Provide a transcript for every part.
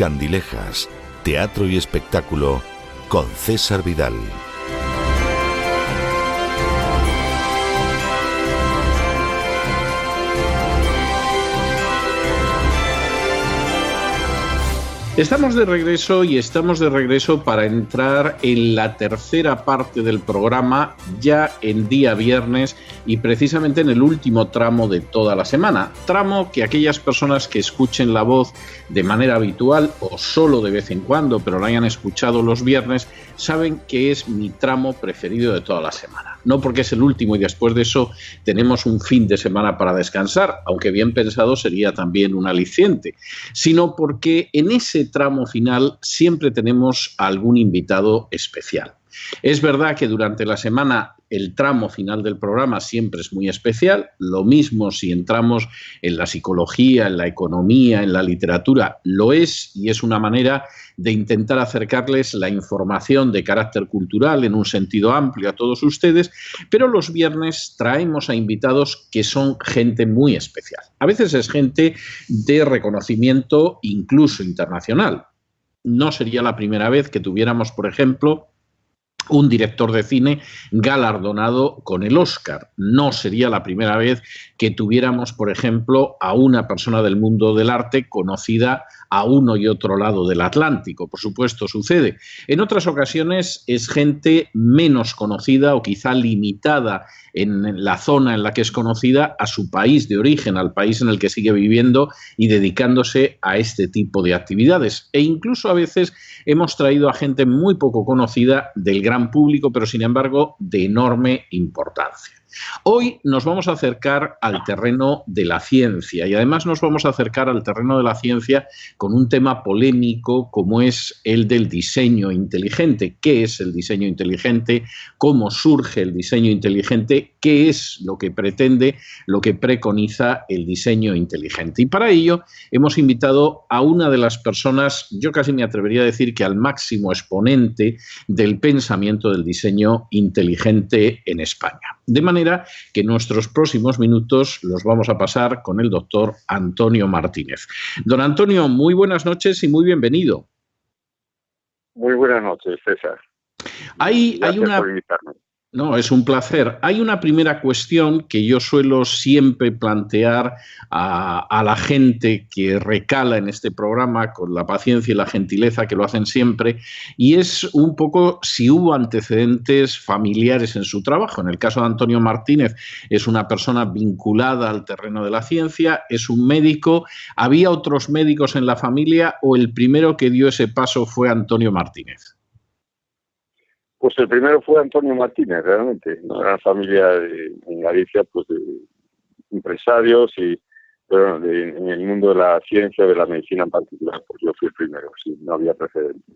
Candilejas, teatro y espectáculo con César Vidal. Estamos de regreso para entrar en la tercera parte del programa, ya en día viernes y precisamente en el último tramo de toda la semana. Tramo que aquellas personas que escuchen la voz de manera habitual o solo de vez en cuando, pero la hayan escuchado los viernes, saben que es mi tramo preferido de toda la semana. No porque es el último y después de eso tenemos un fin de semana para descansar, aunque bien pensado sería también un aliciente, sino porque en ese tramo final siempre tenemos a algún invitado especial. Es verdad que durante la semana el tramo final del programa siempre es muy especial, lo mismo si entramos en la psicología, en la economía, en la literatura, lo es y es una manera de intentar acercarles la información de carácter cultural en un sentido amplio a todos ustedes, pero los viernes traemos a invitados que son gente muy especial. A veces es gente de reconocimiento incluso internacional. No sería la primera vez que tuviéramos, por ejemplo, un director de cine galardonado con el Oscar. No sería la primera vez que tuviéramos, por ejemplo, a una persona del mundo del arte conocida a uno y otro lado del Atlántico. Por supuesto, sucede. En otras ocasiones es gente menos conocida o quizá limitada en la zona en la que es conocida a su país de origen, al país en el que sigue viviendo y dedicándose a este tipo de actividades. E incluso a veces hemos traído a gente muy poco conocida del gran público, pero sin embargo de enorme importancia. Hoy nos vamos a acercar al terreno de la ciencia y además nos vamos a acercar al terreno de la ciencia con un tema polémico como es el del diseño inteligente. ¿Qué es el diseño inteligente? ¿Cómo surge el diseño inteligente? ¿Qué es lo que pretende, lo que preconiza el diseño inteligente? Y para ello hemos invitado a una de las personas, yo casi me atrevería a decir que al máximo exponente del pensamiento del diseño inteligente en España. De manera que nuestros próximos minutos los vamos a pasar con el doctor Antonio Martínez. Don Antonio, muy buenas noches y muy bienvenido. Muy buenas noches, César. Gracias por invitarme. No, es un placer. Hay una primera cuestión que yo suelo siempre plantear a la gente que recala en este programa con la paciencia y la gentileza que lo hacen siempre, y es un poco si hubo antecedentes familiares en su trabajo. En el caso de Antonio Martínez es una persona vinculada al terreno de la ciencia, es un médico. ¿Había otros médicos en la familia o el primero que dio ese paso fue Antonio Martínez? Pues el primero fue Antonio Martínez, realmente. Una familia en Galicia, pues de empresarios pero en el mundo de la ciencia, de la medicina en particular, pues yo fui el primero, sí, no había precedentes.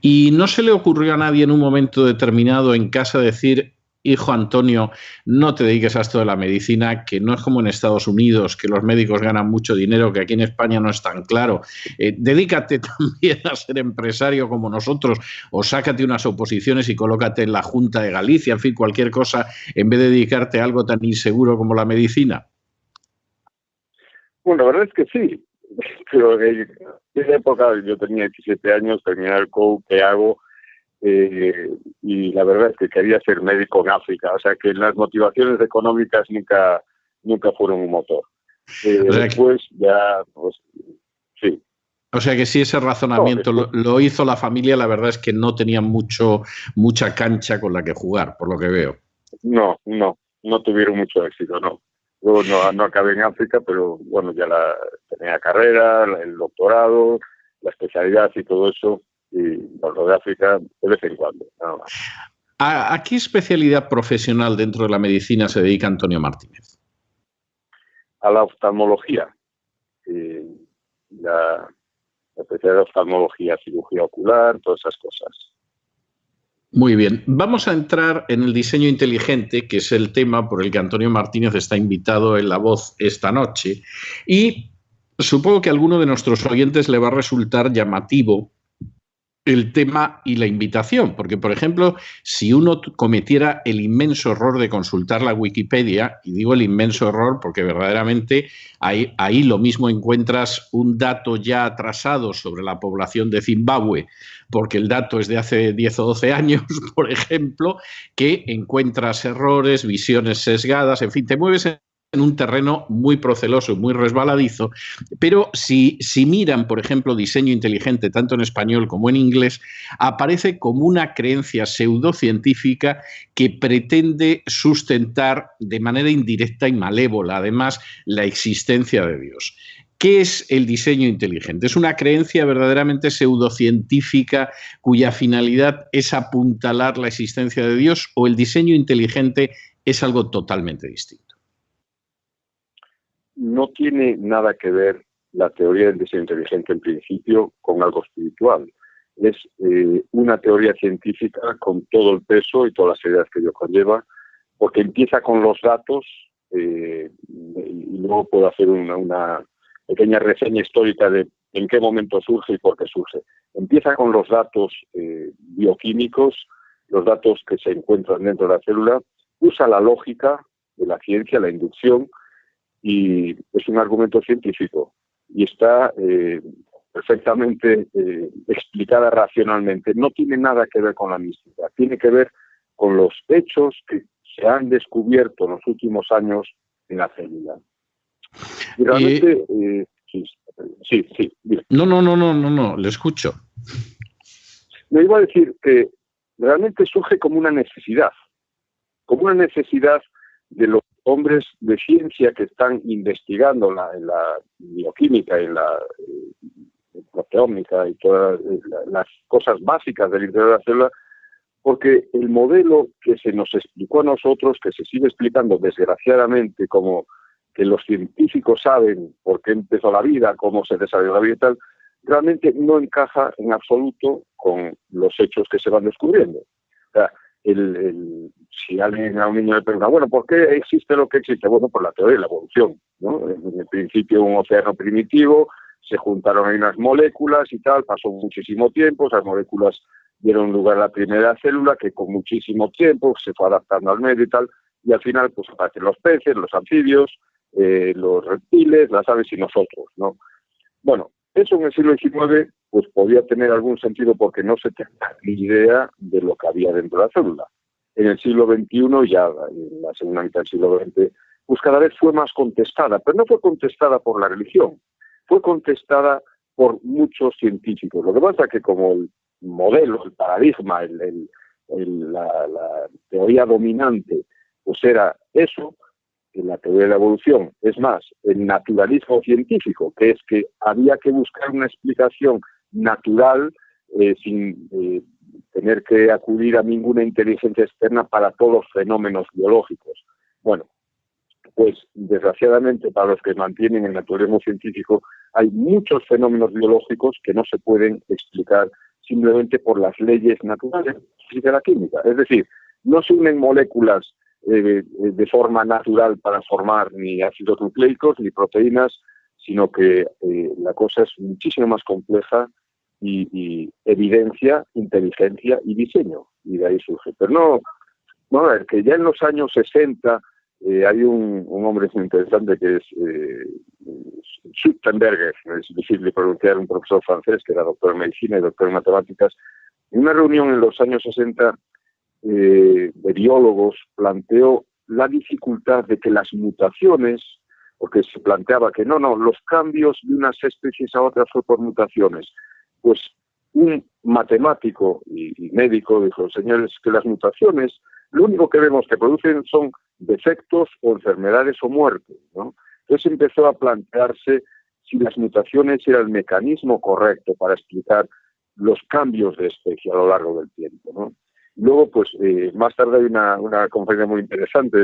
¿Y no se le ocurrió a nadie en un momento determinado en casa decir: hijo Antonio, no te dediques a esto de la medicina, que no es como en Estados Unidos, que los médicos ganan mucho dinero, que aquí en España no es tan claro? Dedícate también a ser empresario como nosotros, o sácate unas oposiciones y colócate en la Junta de Galicia, en fin, cualquier cosa, en vez de dedicarte a algo tan inseguro como la medicina. Bueno, la verdad es que sí, pero en esa época yo tenía 17 años, terminé el COU que hago, y la verdad es que quería ser médico en África, o sea que las motivaciones económicas nunca fueron un motor. O sea después ya, pues sí. O sea que si ese razonamiento lo hizo la familia, la verdad es que no tenían mucha cancha con la que jugar, por lo que veo. No tuvieron mucho éxito, no. Luego no acabé en África, pero bueno, ya tenía carrera, el doctorado, la especialidad y todo eso. Y por lo de África de vez en cuando, nada más. ¿A qué especialidad profesional dentro de la medicina se dedica Antonio Martínez? A la oftalmología. La especialidad de oftalmología, cirugía ocular, todas esas cosas. Muy bien. Vamos a entrar en el diseño inteligente, que es el tema por el que Antonio Martínez está invitado en La Voz esta noche. Y supongo que a alguno de nuestros oyentes le va a resultar llamativo el tema y la invitación, porque, por ejemplo, si uno cometiera el inmenso error de consultar la Wikipedia, y digo el inmenso error porque verdaderamente ahí lo mismo encuentras un dato ya atrasado sobre la población de Zimbabue, porque el dato es de hace 10 o 12 años, por ejemplo, que encuentras errores, visiones sesgadas, en fin, te mueves en un terreno muy proceloso, muy resbaladizo, pero si miran, por ejemplo, diseño inteligente, tanto en español como en inglés, aparece como una creencia pseudocientífica que pretende sustentar de manera indirecta y malévola, además, la existencia de Dios. ¿Qué es el diseño inteligente? ¿Es una creencia verdaderamente pseudocientífica cuya finalidad es apuntalar la existencia de Dios, o el diseño inteligente es algo totalmente distinto? No tiene nada que ver la teoría del diseño inteligente en principio con algo espiritual. Es una teoría científica con todo el peso y todas las ideas que ello conlleva, porque empieza con los datos y luego puedo hacer una pequeña reseña histórica de en qué momento surge y por qué surge. Empieza con los datos bioquímicos, los datos que se encuentran dentro de la célula, usa la lógica de la ciencia, la inducción, y es un argumento científico y está perfectamente explicada racionalmente. No tiene nada que ver con la mística, tiene que ver con los hechos que se han descubierto en los últimos años en la célula. Y realmente, sí. No, le escucho. Me iba a decir que realmente surge como una necesidad de los hombres de ciencia que están investigando en la bioquímica, en la proteómica y todas las cosas básicas del interior de la célula, porque el modelo que se nos explicó a nosotros, que se sigue explicando desgraciadamente como que los científicos saben por qué empezó la vida, cómo se desarrolló la vida y tal, realmente no encaja en absoluto con los hechos que se van descubriendo. O sea, si alguien a un niño le pregunta, bueno, ¿por qué existe lo que existe? Bueno, por la teoría de la evolución, ¿no? En el principio un océano primitivo, se juntaron ahí unas moléculas y tal, pasó muchísimo tiempo, esas moléculas dieron lugar a la primera célula que con muchísimo tiempo se fue adaptando al medio y tal, y al final pues aparecen los peces, los anfibios, los reptiles, las aves y nosotros, ¿no? Bueno, eso en el siglo XIX pues podía tener algún sentido porque no se tenía ni idea de lo que había dentro de la célula. En el siglo XXI, ya en la segunda mitad del siglo XX, pues cada vez fue más contestada, pero no fue contestada por la religión, fue contestada por muchos científicos. Lo que pasa es que como el modelo, el paradigma, la teoría dominante, pues era eso, en la teoría de la evolución, es más, el naturalismo científico, que es que había que buscar una explicación natural sin tener que acudir a ninguna inteligencia externa para todos los fenómenos biológicos. Bueno, pues desgraciadamente para los que mantienen el naturalismo científico hay muchos fenómenos biológicos que no se pueden explicar simplemente por las leyes naturales de la química. Es decir, no se unen moléculas de forma natural para formar ni ácidos nucleicos ni proteínas, sino que la cosa es muchísimo más compleja y evidencia, inteligencia y diseño, y de ahí surge. Pero no, a ver, que ya en los años 60 hay un hombre muy interesante que es Schuttenberger, es difícil de pronunciar, un profesor francés que era doctor en medicina y doctor en matemáticas. En una reunión en los años 60 de biólogos planteó la dificultad de que las mutaciones, porque se planteaba que no, los cambios de unas especies a otras fue por mutaciones. Pues un matemático y médico dijo, señores, que las mutaciones lo único que vemos que producen son defectos o enfermedades o muertes, ¿no? Entonces empezó a plantearse si las mutaciones era el mecanismo correcto para explicar los cambios de especie a lo largo del tiempo, ¿no? Luego, pues, más tarde hay una conferencia muy interesante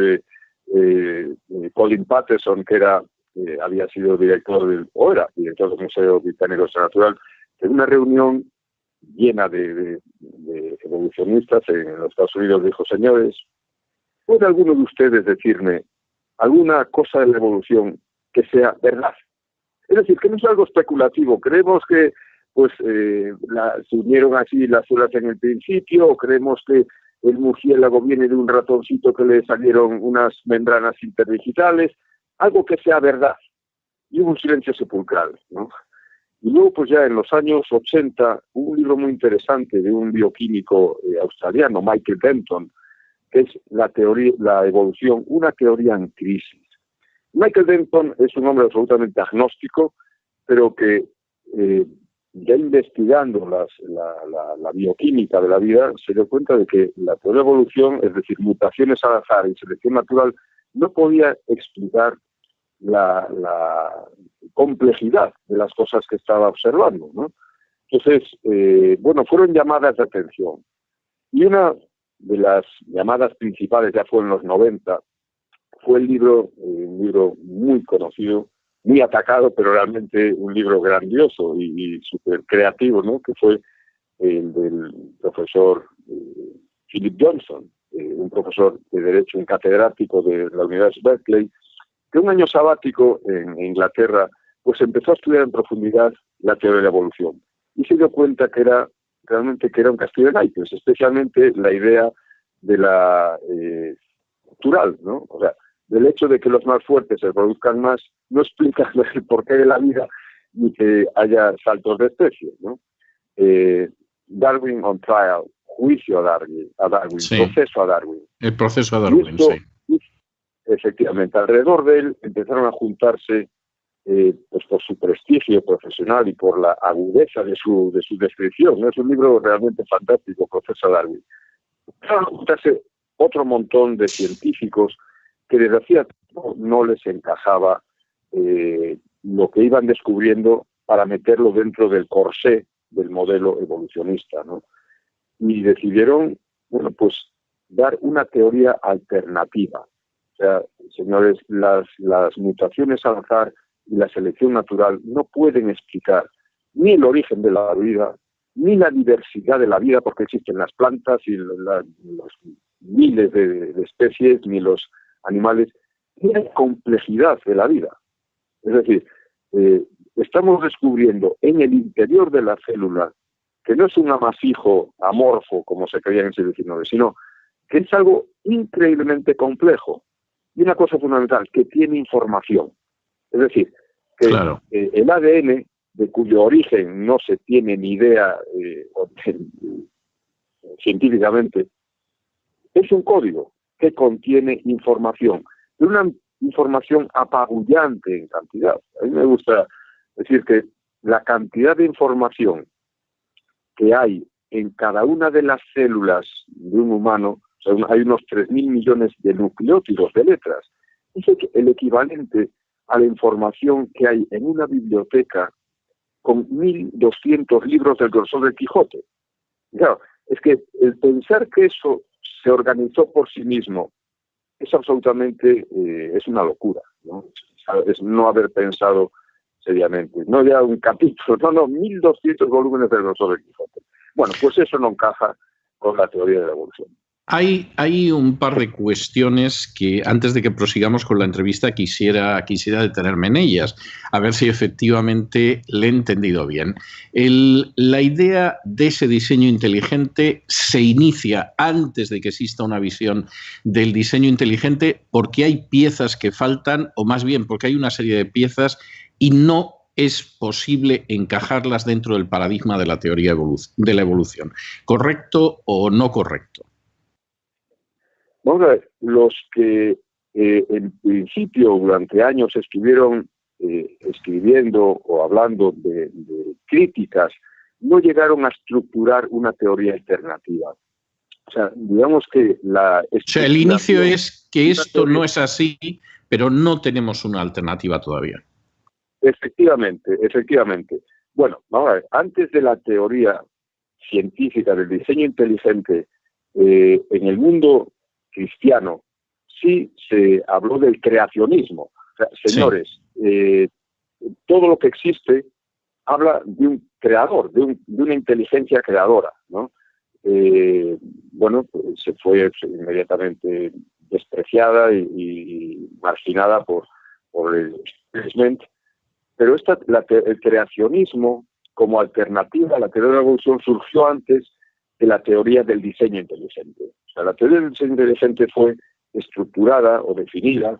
de Colin Patterson, que había sido director del Museo Británico de Natural, en una reunión llena de evolucionistas en los Estados Unidos, dijo, señores, ¿puede alguno de ustedes decirme alguna cosa de la evolución que sea verdad? Es decir, que no es algo especulativo. Creemos que pues se unieron así las células en el principio, o creemos que el murciélago viene de un ratoncito que le salieron unas membranas interdigitales, algo que sea verdad. Y hubo un silencio sepulcral, ¿no? Y luego, pues ya en los años 80, hubo un libro muy interesante de un bioquímico australiano, Michael Denton, que es la evolución, una teoría en crisis. Michael Denton es un hombre absolutamente agnóstico, pero que ya investigando la bioquímica de la vida, se dio cuenta de que la teoría de evolución, es decir, mutaciones al azar y selección natural, no podía explicar la complejidad de las cosas que estaba observando, ¿no? Entonces, fueron llamadas de atención. Y una de las llamadas principales, ya fue en los 90, fue un libro muy conocido, muy atacado, pero realmente un libro grandioso y súper creativo, ¿no? Que fue el del profesor Philip Johnson, un profesor de Derecho, un catedrático de la Universidad de Berkeley, que un año sabático en Inglaterra, pues empezó a estudiar en profundidad la teoría de la evolución y se dio cuenta que era un castillo de naipes, especialmente la idea de la natural, ¿no? O sea, del hecho de que los más fuertes se reproduzcan más, no explica el porqué de la vida ni que haya saltos de especies, ¿no? Darwin on trial, juicio a Darwin, sí. Proceso a Darwin. El proceso a Darwin, esto, sí. Efectivamente, alrededor de él empezaron a juntarse, pues por su prestigio profesional y por la agudeza de su descripción, ¿no? Es un libro realmente fantástico, Proceso a Darwin. Empezaron a juntarse otro montón de científicos que desde hacía tiempo no les encajaba lo que iban descubriendo para meterlo dentro del corsé del modelo evolucionista, ¿no? Y decidieron, pues dar una teoría alternativa. O sea, señores, las mutaciones al azar y la selección natural no pueden explicar ni el origen de la vida, ni la diversidad de la vida, porque existen las plantas y los miles de especies, ni los animales, ni la complejidad de la vida. Es decir, estamos descubriendo en el interior de la célula que no es un amasijo amorfo, como se creía en el siglo XIX, sino que es algo increíblemente complejo. Y una cosa fundamental, que tiene información. Es decir, que claro, el ADN, de cuyo origen no se tiene ni idea científicamente, es un código que contiene información, de una información apabullante en cantidad. A mí me gusta decir que la cantidad de información que hay en cada una de las células de un humano, o sea, hay unos 3.000 millones de nucleótidos de letras, es el equivalente a la información que hay en una biblioteca con 1.200 libros del grosor del Quijote. Claro, es que el pensar que eso se organizó por sí mismo es absolutamente, es una locura, ¿no? Es no haber pensado seriamente. No ya un capítulo, no, 1.200 volúmenes del grosor del Quijote. Bueno, pues eso no encaja con la teoría de la evolución. Hay un par de cuestiones que antes de que prosigamos con la entrevista quisiera detenerme en ellas, a ver si efectivamente le he entendido bien. La idea de ese diseño inteligente se inicia antes de que exista una visión del diseño inteligente porque hay piezas que faltan, o más bien porque hay una serie de piezas y no es posible encajarlas dentro del paradigma de la teoría de la evolución. ¿Correcto o no correcto? Vamos a ver, los que en principio durante años estuvieron escribiendo o hablando de críticas, no llegaron a estructurar una teoría alternativa. O sea, digamos que el inicio es que esto no es así, pero no tenemos una alternativa todavía. Efectivamente. Bueno, vamos a ver, antes de la teoría científica del diseño inteligente, en el mundo cristiano sí se habló del creacionismo. O sea, señores, sí. Todo lo que existe habla de un creador, de una inteligencia creadora, ¿no? Pues se fue inmediatamente despreciada y marginada por el establishment. Pero el creacionismo como alternativa a la teoría de la evolución surgió antes de la teoría del diseño inteligente. O sea, la teoría del diseño inteligente fue estructurada o definida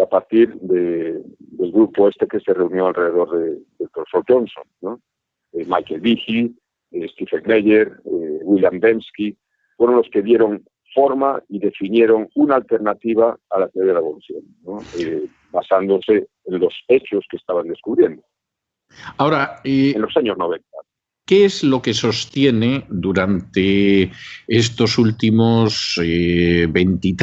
a partir del grupo que se reunió alrededor del profesor Johnson, ¿no? Michael Behe, Stephen Meyer, William Dembski, fueron los que dieron forma y definieron una alternativa a la teoría de la evolución, ¿no? Basándose en los hechos que estaban descubriendo. Ahora, en los años 90. ¿qué es lo que sostiene durante estos últimos 20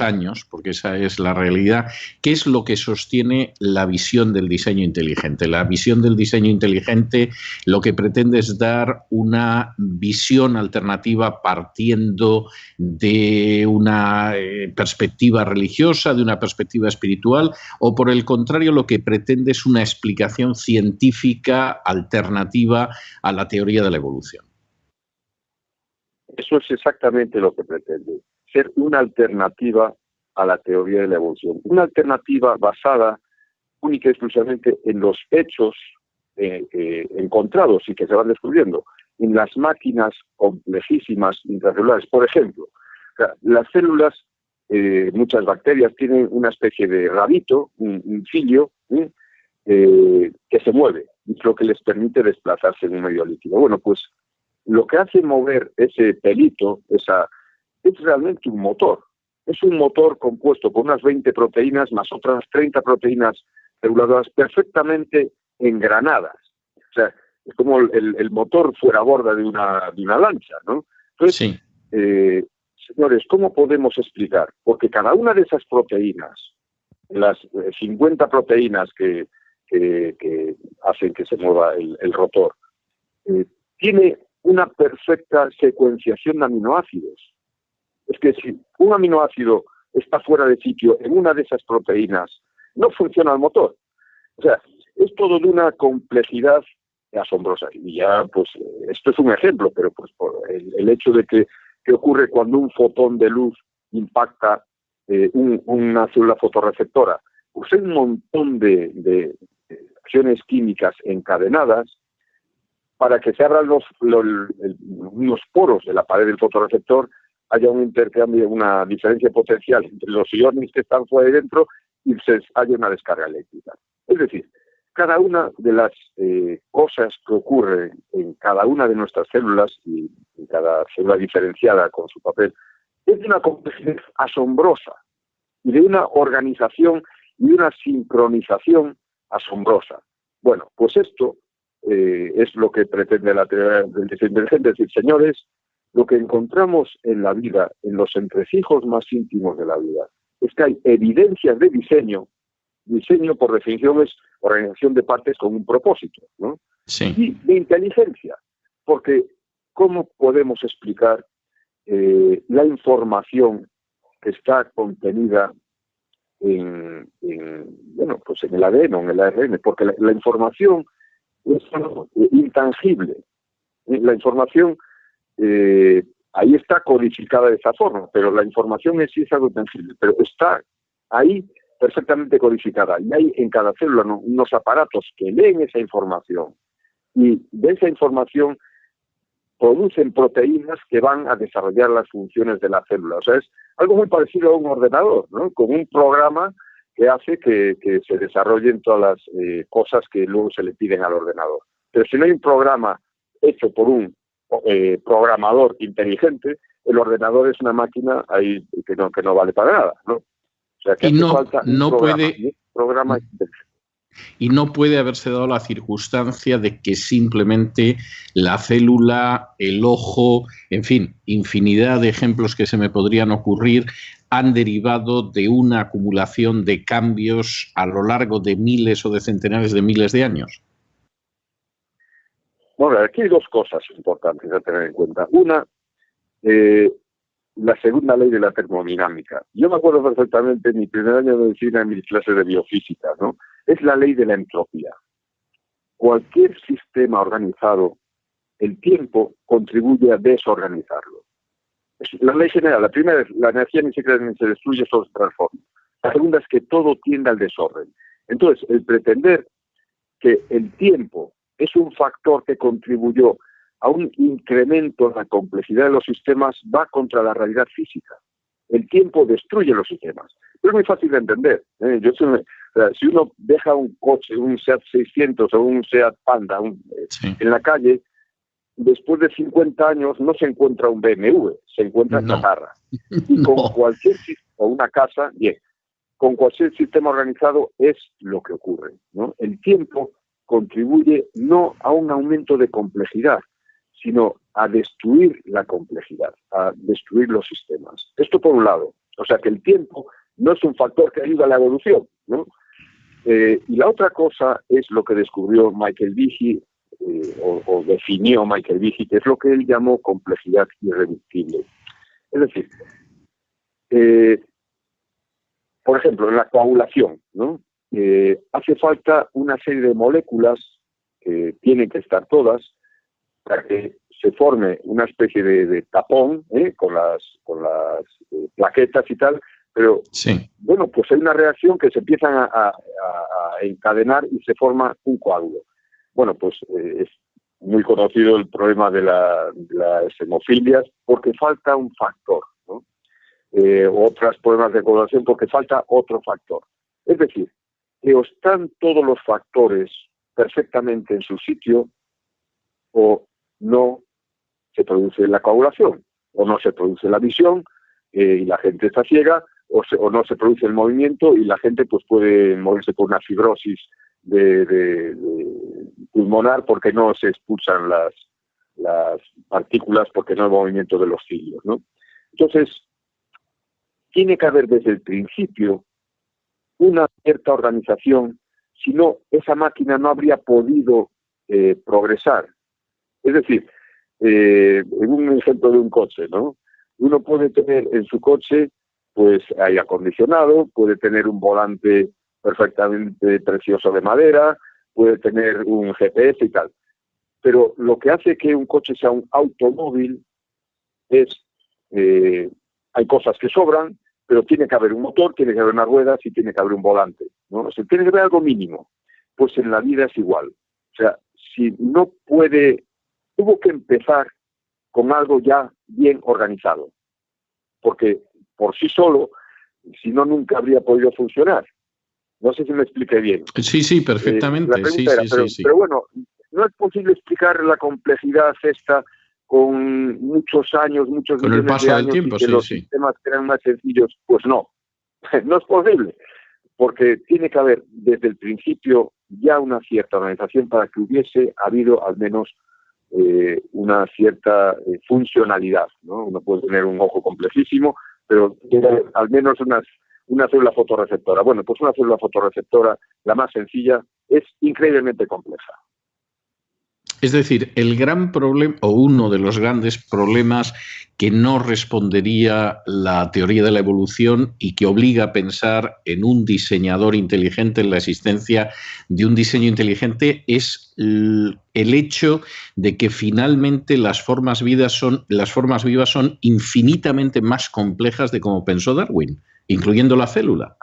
años, porque esa es la realidad, qué es lo que sostiene la visión del diseño inteligente? La visión del diseño inteligente lo que pretende es dar una visión alternativa partiendo de una perspectiva religiosa, de una perspectiva espiritual, o por el contrario lo que pretende es una explicación científica alternativa a la teoría de la evolución. Eso es exactamente lo que pretende, ser una alternativa a la teoría de la evolución, una alternativa basada única y exclusivamente en los hechos encontrados y que se van descubriendo, en las máquinas complejísimas intracelulares. Por ejemplo, las células, muchas bacterias tienen una especie de rabito, un cilio, que se mueve, es lo que les permite desplazarse en un medio líquido. Bueno, pues lo que hace mover ese pelito, es realmente un motor. Es un motor compuesto por unas 20 proteínas más otras 30 proteínas reguladoras perfectamente engranadas. O sea, es como el motor fuera a borda de una lancha, ¿no? Entonces, sí. Señores, ¿cómo podemos explicar? Porque cada una de esas proteínas, las 50 proteínas que hacen que se mueva el rotor, tiene una perfecta secuenciación de aminoácidos. Es que si un aminoácido está fuera de sitio en una de esas proteínas, no funciona el motor. O sea, es todo de una complejidad asombrosa. Y ya, pues, esto es un ejemplo, pero pues por el hecho de que ocurre cuando un fotón de luz impacta una célula fotorreceptora, pues hay un montón de acciones químicas encadenadas para que se abran unos poros de la pared del fotorreceptor, haya un intercambio, una diferencia potencial entre los iones que están fuera y dentro y haya una descarga eléctrica. Es decir, cada una de las cosas que ocurren en cada una de nuestras células y en cada célula diferenciada con su papel es de una complejidad asombrosa y de una organización y una sincronización asombrosa. Bueno, pues esto es lo que pretende la teoría del diseño inteligente, es decir, señores, lo que encontramos en la vida, en los entresijos más íntimos de la vida, es que hay evidencias de diseño. Diseño, por definición, es organización de partes con un propósito, ¿no? Sí. Y de inteligencia, porque ¿cómo podemos explicar la información que está contenida en el ADN o en el ARN? Porque la información es algo intangible. La información ahí está codificada de esa forma, pero la información en sí es algo intangible, pero está ahí perfectamente codificada. Y hay en cada célula unos aparatos que leen esa información y de esa información producen proteínas que van a desarrollar las funciones de la célula. O sea, es algo muy parecido a un ordenador, ¿no? Con un programa que hace que se desarrollen todas las cosas que luego se le piden al ordenador. Pero si no hay un programa hecho por un programador inteligente, el ordenador es una máquina ahí que no vale para nada, ¿no? O sea, que hace falta un programa inteligente. Y no puede haberse dado la circunstancia de que simplemente la célula, el ojo, en fin, infinidad de ejemplos que se me podrían ocurrir, han derivado de una acumulación de cambios a lo largo de miles o de centenares de miles de años. Bueno, aquí hay dos cosas importantes a tener en cuenta. Una, la segunda ley de la termodinámica. Yo me acuerdo perfectamente en mi primer año de medicina, en mis clases de biofísica, ¿no? Es la ley de la entropía. Cualquier sistema organizado, el tiempo contribuye a desorganizarlo. Es la ley general. La primera es la energía ni se crea ni se destruye, solo se transforma. La segunda es que todo tiende al desorden. Entonces, el pretender que el tiempo es un factor que contribuyó a un incremento en la complejidad de los sistemas, va contra la realidad física. El tiempo destruye los sistemas. Pero es muy fácil de entender. Si uno deja un coche, un Seat 600 o un Seat Panda en la calle, después de 50 años no se encuentra un BMW, se encuentra chatarra. Y con cualquier o una casa, bien, con cualquier sistema organizado es lo que ocurre, ¿no? El tiempo contribuye no a un aumento de complejidad, sino a destruir la complejidad, a destruir los sistemas. Esto por un lado. O sea que el tiempo no es un factor que ayuda a la evolución, ¿no? Y la otra cosa es lo que descubrió Michael Behe, o definió Michael Behe, que es lo que él llamó complejidad irreductible. Es decir, por ejemplo, en la coagulación, ¿no? Hace falta una serie de moléculas que tienen que estar todas para que se forme una especie de tapón con las plaquetas y tal, pero bueno, pues hay una reacción que se empiezan a encadenar y se forma un coágulo. Bueno, pues es muy conocido el problema de las hemofilias porque falta un factor, ¿no? Otros problemas de coagulación porque falta otro factor. Es decir, que o están todos los factores perfectamente en su sitio o no se produce la coagulación, o no se produce la visión y la gente está ciega, o no se produce el movimiento y la gente pues puede morirse por una fibrosis de pulmonar porque no se expulsan las partículas, porque no hay movimiento de los cilios, ¿no? Entonces, tiene que haber desde el principio una cierta organización, si no, esa máquina no habría podido progresar. Es decir, en un ejemplo de un coche, ¿no? Uno puede tener en su coche pues aire acondicionado, puede tener un volante perfectamente precioso de madera, puede tener un GPS y tal. Pero lo que hace que un coche sea un automóvil es, hay cosas que sobran, pero tiene que haber un motor, tiene que haber unas ruedas y tiene que haber un volante, ¿no? O sea, tiene que haber algo mínimo. Pues en la vida es igual. O sea, si no puede, tuvo que empezar con algo ya bien organizado. Porque por sí solo, si no, nunca habría podido funcionar. No sé si me expliqué bien. Sí, perfectamente. Pero bueno, no es posible explicar la complejidad esta con muchos años, muchos con millones el paso de años del tiempo, y que los sistemas eran más sencillos. Pues no, no es posible. Porque tiene que haber desde el principio ya una cierta organización para que hubiese habido al menos una cierta funcionalidad, ¿no? Uno puede tener un ojo complejísimo, pero tiene al menos una célula fotorreceptora. Bueno, pues una célula fotorreceptora, la más sencilla, es increíblemente compleja. Es decir, el gran problema, o uno de los grandes problemas que no respondería la teoría de la evolución y que obliga a pensar en un diseñador inteligente, en la existencia de un diseño inteligente, es el hecho de que finalmente las formas vivas son infinitamente más complejas de como pensó Darwin, incluyendo la célula.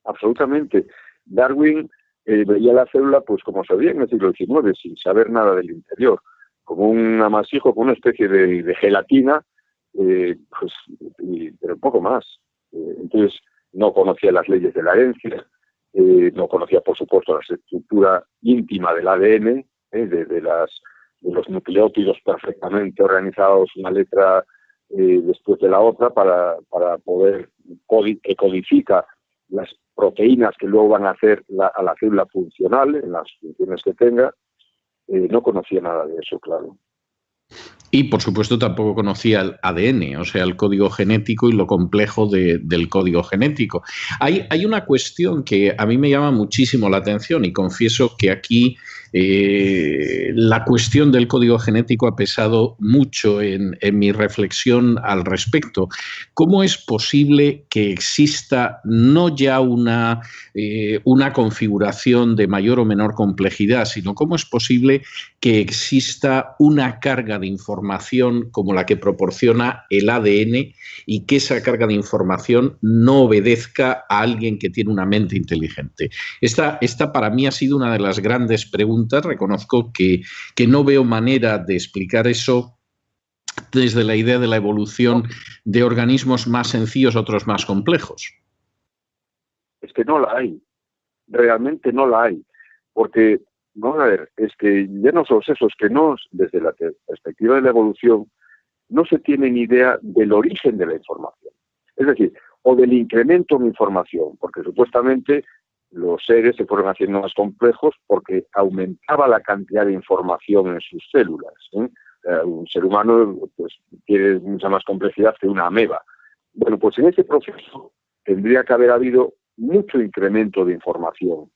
Absolutamente. Darwin veía la célula, pues como se veía en el siglo XIX, sin saber nada del interior, como un amasijo, como una especie de gelatina, pero poco más. Entonces, no conocía las leyes de la herencia, no conocía, por supuesto, la estructura íntima del ADN, de los nucleótidos perfectamente organizados, una letra después de la otra, para poder que codifica las proteínas que luego van a hacer a la célula funcional, en las funciones que tenga. No conocía nada de eso, claro. Y, por supuesto, tampoco conocía el ADN, o sea, el código genético y lo complejo del código genético. Hay una cuestión que a mí me llama muchísimo la atención y confieso que aquí la cuestión del código genético ha pesado mucho en mi reflexión al respecto. ¿Cómo es posible que exista no ya una configuración de mayor o menor complejidad, sino cómo es posible que exista una carga de información como la que proporciona el ADN y que esa carga de información no obedezca a alguien que tiene una mente inteligente? Esta para mí ha sido una de las grandes preguntas preguntas. Reconozco que no veo manera de explicar eso desde la idea de la evolución de organismos más sencillos a otros más complejos. Es que no la hay, realmente no la hay, porque, vamos a ver, es que ya no son esos que no, desde la perspectiva de la evolución, no se tiene ni idea del origen de la información. Es decir, o del incremento en información, porque supuestamente los seres se fueron haciendo más complejos porque aumentaba la cantidad de información en sus células, ¿eh? Un ser humano pues tiene mucha más complejidad que una ameba. Bueno, pues en ese proceso tendría que haber habido mucho incremento de información.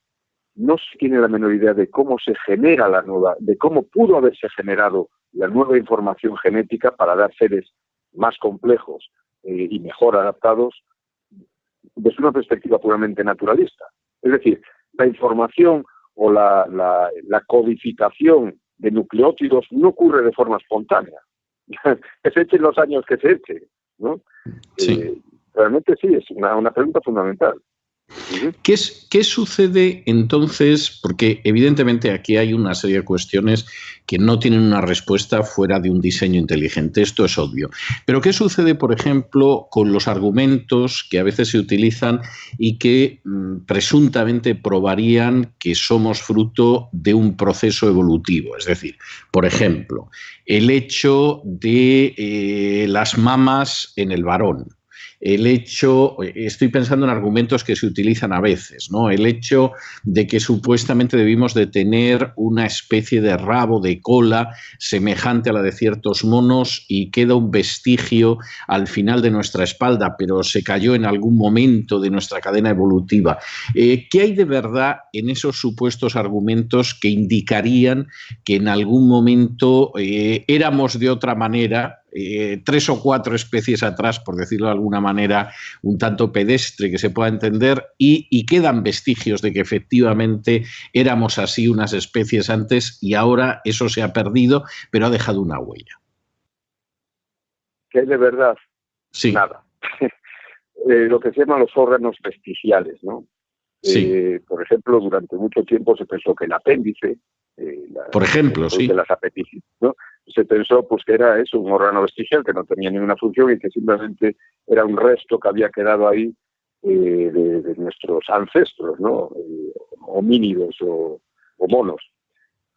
No se tiene la menor idea de cómo se genera la nueva, de cómo pudo haberse generado la nueva información genética para dar seres más complejos y mejor adaptados desde una perspectiva puramente naturalista. Es decir, la información o la codificación de nucleótidos no ocurre de forma espontánea. Que se echen los años que se eche, ¿no? Sí. Realmente sí, es una pregunta fundamental. ¿Qué sucede entonces? Porque evidentemente aquí hay una serie de cuestiones que no tienen una respuesta fuera de un diseño inteligente, esto es obvio. Pero ¿qué sucede, por ejemplo, con los argumentos que a veces se utilizan y que presuntamente probarían que somos fruto de un proceso evolutivo? Es decir, por ejemplo, el hecho de las mamas en el varón. El hecho, estoy pensando en argumentos que se utilizan a veces, ¿no? El hecho de que supuestamente debimos de tener una especie de rabo, de cola, semejante a la de ciertos monos y queda un vestigio al final de nuestra espalda, pero se cayó en algún momento de nuestra cadena evolutiva. ¿Qué hay de verdad en esos supuestos argumentos que indicarían que en algún momento éramos de otra manera? 3 o 4 especies atrás, por decirlo de alguna manera un tanto pedestre que se pueda entender, y quedan vestigios de que efectivamente éramos así unas especies antes y ahora eso se ha perdido, pero ha dejado una huella. ¿Qué es de verdad? Sí. Nada. Lo que se llaman los órganos vestigiales, ¿no? Sí. Por ejemplo, durante mucho tiempo se pensó que el apéndice, por ejemplo, sí, de las apéndices, ¿no? Se pensó pues que era eso, un órgano vestigial que no tenía ninguna función y que simplemente era un resto que había quedado ahí de nuestros ancestros, ¿no? Homínidos o monos.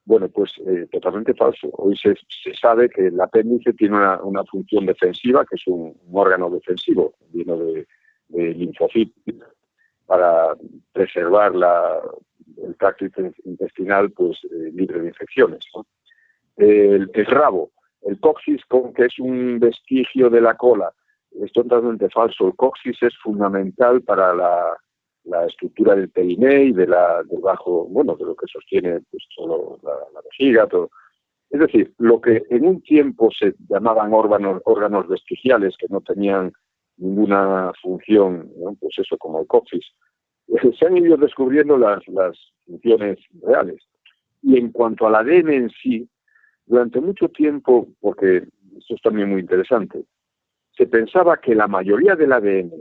Bueno, pues totalmente falso. Hoy se sabe que el apéndice tiene una función defensiva, que es un órgano defensivo lleno de linfocitos para preservar el tracto intestinal pues libre de infecciones, ¿no? El rabo, el coxis, que es un vestigio de la cola, es totalmente falso. El coxis es fundamental para la estructura del periné y del bajo, bueno, de lo que sostiene pues, todo la vejiga, todo. Es decir, lo que en un tiempo se llamaban órganos vestigiales que no tenían ninguna función, ¿no? Pues eso, como el coxis, se han ido descubriendo las funciones reales. Y en cuanto al ADN en sí, durante mucho tiempo, porque esto es también muy interesante, se pensaba que la mayoría del ADN,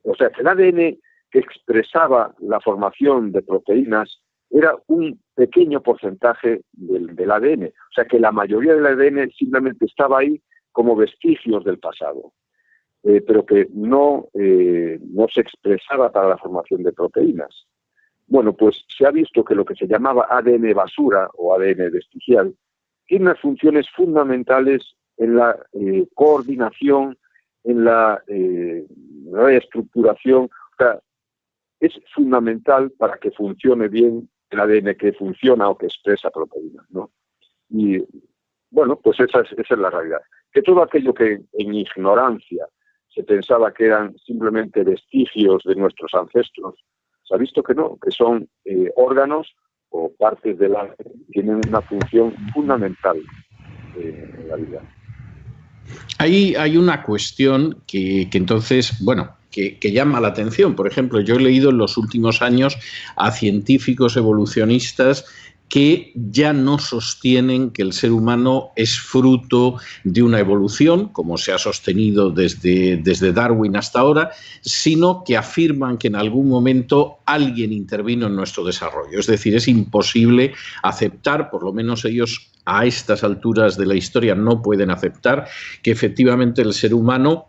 o sea, que el ADN que expresaba la formación de proteínas era un pequeño porcentaje del ADN. O sea, que la mayoría del ADN simplemente estaba ahí como vestigios del pasado, pero que no se expresaba para la formación de proteínas. Bueno, pues se ha visto que lo que se llamaba ADN basura o ADN vestigial tiene unas funciones fundamentales en la coordinación, en la reestructuración. O sea, es fundamental para que funcione bien el ADN que funciona o que expresa proteínas, ¿no? Y bueno, pues esa es la realidad. Que todo aquello que en ignorancia se pensaba que eran simplemente vestigios de nuestros ancestros, se ha visto que no, que son órganos o partes del ADN que tienen una función fundamental en la vida. Hay una cuestión que entonces, bueno, que llama la atención. Por ejemplo, yo he leído en los últimos años a científicos evolucionistas que ya no sostienen que el ser humano es fruto de una evolución, como se ha sostenido desde Darwin hasta ahora, sino que afirman que en algún momento alguien intervino en nuestro desarrollo. Es decir, es imposible aceptar, por lo menos ellos a estas alturas de la historia no pueden aceptar, que efectivamente el ser humano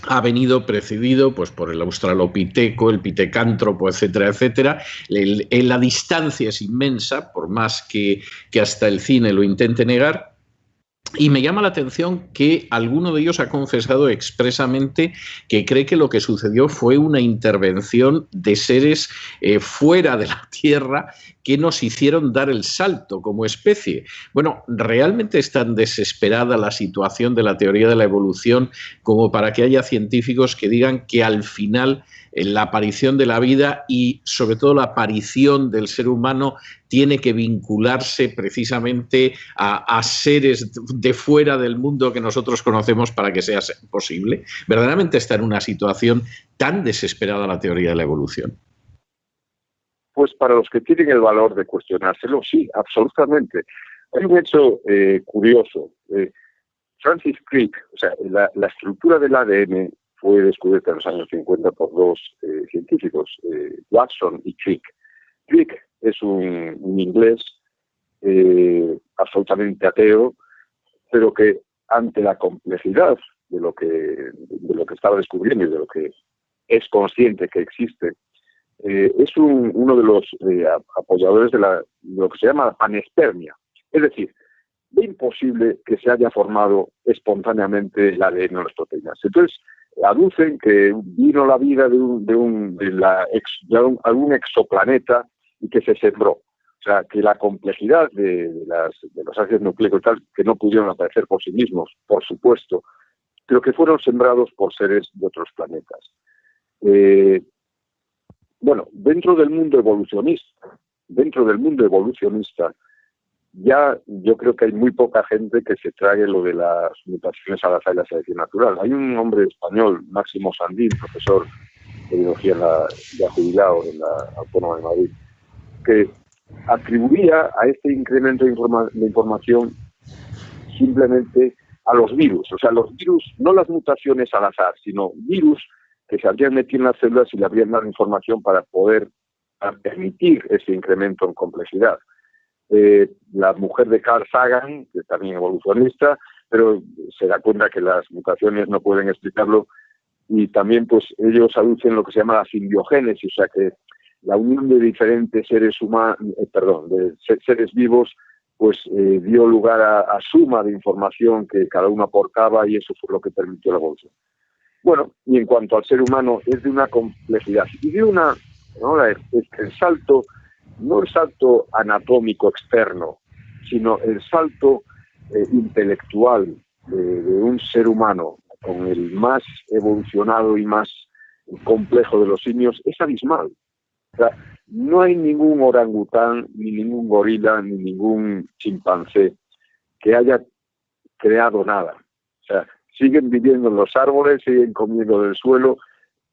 ha venido precedido pues, por el australopiteco, el pitecántropo, etcétera, etcétera. La distancia es inmensa, por más que hasta el cine lo intente negar. Y me llama la atención que alguno de ellos ha confesado expresamente que cree que lo que sucedió fue una intervención de seres fuera de la Tierra que nos hicieron dar el salto como especie. Bueno, ¿realmente es tan desesperada la situación de la teoría de la evolución como para que haya científicos que digan que al final la aparición de la vida y sobre todo la aparición del ser humano tiene que vincularse precisamente a seres de fuera del mundo que nosotros conocemos para que sea posible? ¿Verdaderamente está en una situación tan desesperada la teoría de la evolución? Pues para los que tienen el valor de cuestionárselo, sí, absolutamente. Hay un hecho curioso. Francis Crick, o sea, la estructura del ADN fue descubierta en los años 50 por dos científicos, Watson y Crick. Crick es un inglés absolutamente ateo, pero que ante la complejidad de lo que estaba descubriendo y de lo que es consciente que existe, es uno de los apoyadores de lo que se llama panespermia. Es decir, es imposible que se haya formado espontáneamente el ADN o las proteínas. Entonces, aducen que vino la vida de algún exoplaneta y que se sembró. O sea, que la complejidad de los ácidos nucleicos y tal, que no pudieron aparecer por sí mismos, por supuesto, pero que fueron sembrados por seres de otros planetas. Bueno, dentro del mundo evolucionista, ya yo creo que hay muy poca gente que se trague lo de las mutaciones al azar y la selección natural. Hay un hombre español, Máximo Sandín, profesor de biología ya jubilado en la Autónoma de Madrid, que atribuía a este incremento de información simplemente a los virus. O sea, los virus, no las mutaciones al azar, sino virus que se habrían metido en las células y le habrían dado información para poder permitir ese incremento en complejidad. La mujer de Carl Sagan, que es también evolucionista, pero se da cuenta que las mutaciones no pueden explicarlo, y también pues ellos aducen lo que se llama la simbiogénesis, o sea que la unión de diferentes seres seres vivos pues dio lugar a suma de información que cada uno aportaba, y eso fue lo que permitió la evolución. Bueno, y en cuanto al ser humano, es de una complejidad y de una, ¿no? El salto, no el salto anatómico externo, sino el salto intelectual de un ser humano con el más evolucionado y más complejo de los simios, es abismal. O sea, no hay ningún orangután, ni ningún gorila, ni ningún chimpancé que haya creado nada. O sea, siguen viviendo en los árboles, siguen comiendo del suelo.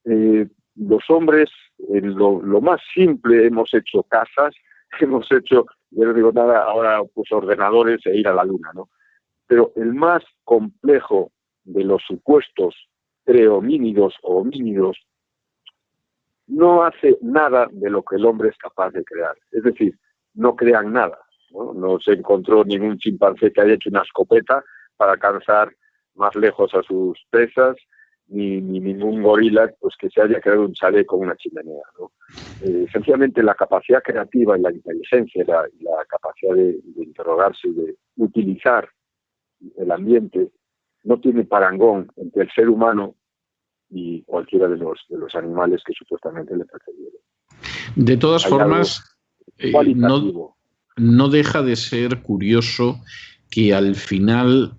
Los hombres, en lo más simple, hemos hecho casas, hemos hecho, yo no digo nada, ahora pues ordenadores e ir a la luna, ¿no? Pero el más complejo de los supuestos prehomínidos o homínidos no hace nada de lo que el hombre es capaz de crear. Es decir, no crean nada, ¿no? No se encontró ningún chimpancé que haya hecho una escopeta para alcanzar más lejos a sus presas, ni ningún gorila pues que se haya creado un chalet con una chimenea, ¿no? Sencillamente la capacidad creativa y la inteligencia y la capacidad de interrogarse y de utilizar el ambiente no tiene parangón entre el ser humano y cualquiera de los animales que supuestamente le precedieron. De todas formas, no deja de ser curioso que al final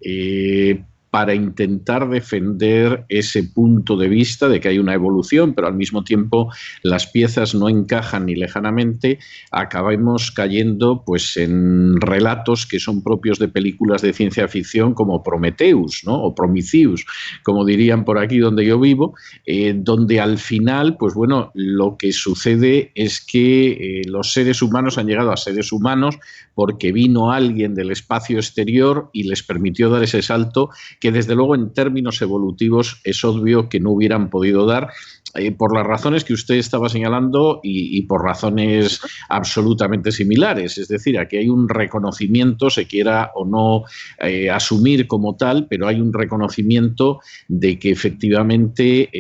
para intentar defender ese punto de vista de que hay una evolución, pero al mismo tiempo las piezas no encajan ni lejanamente, acabamos cayendo pues en relatos que son propios de películas de ciencia ficción como Prometheus, ¿no? O Prometheus, como dirían por aquí donde yo vivo, donde al final, pues bueno, lo que sucede es que los seres humanos han llegado a seres humanos porque vino alguien del espacio exterior y les permitió dar ese salto que desde luego en términos evolutivos es obvio que no hubieran podido dar, por las razones que usted estaba señalando y por razones absolutamente similares. Es decir, aquí hay un reconocimiento, se quiera o no asumir como tal, pero hay un reconocimiento de que efectivamente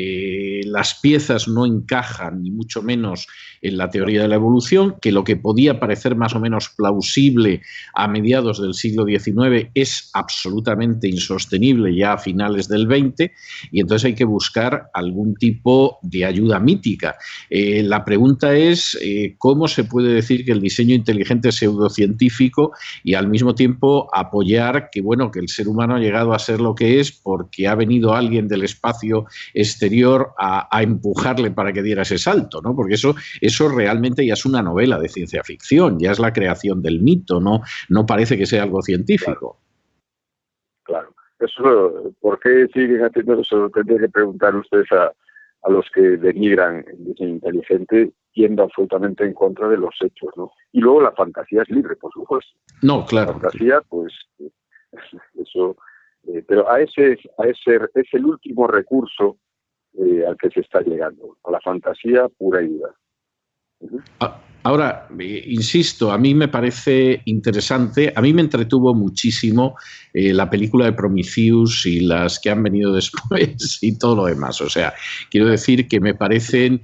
las piezas no encajan, ni mucho menos en la teoría de la evolución, que lo que podía parecer más o menos plausible a mediados del siglo XIX es absolutamente insostenible ya a finales del XX, y entonces hay que buscar algún tipo de ayuda mítica. La pregunta es cómo se puede decir que el diseño inteligente es pseudocientífico y al mismo tiempo apoyar que, bueno, que el ser humano ha llegado a ser lo que es porque ha venido alguien del espacio exterior a empujarle para que diera ese salto, ¿no? Porque eso realmente ya es una novela de ciencia ficción, ya es la creación del mito, no parece que sea algo científico. Claro. Eso, ¿por qué siguen haciendo eso? Tendría que preguntar ustedes a los que denigran el diseño inteligente, yendo absolutamente en contra de los hechos, ¿no? Y luego la fantasía es libre, por supuesto. No, claro. La fantasía, pues, eso... pero ese es el último recurso al que se está llegando, a la fantasía pura y dura. Ahora, insisto, a mí me parece interesante, a mí me entretuvo muchísimo la película de Prometheus y las que han venido después y todo lo demás. O sea, quiero decir que me parecen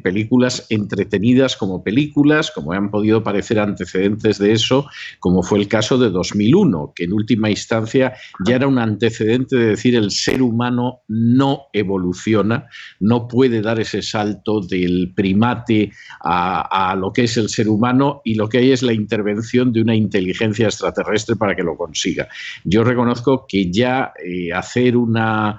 películas entretenidas como películas, como han podido parecer antecedentes de eso, como fue el caso de 2001, que en última instancia ya era un antecedente de decir el ser humano no evoluciona, no puede dar ese salto del primate a lo que es el ser humano, y lo que hay es la intervención de una inteligencia extraterrestre para que lo consiga. Yo reconozco que ya hacer una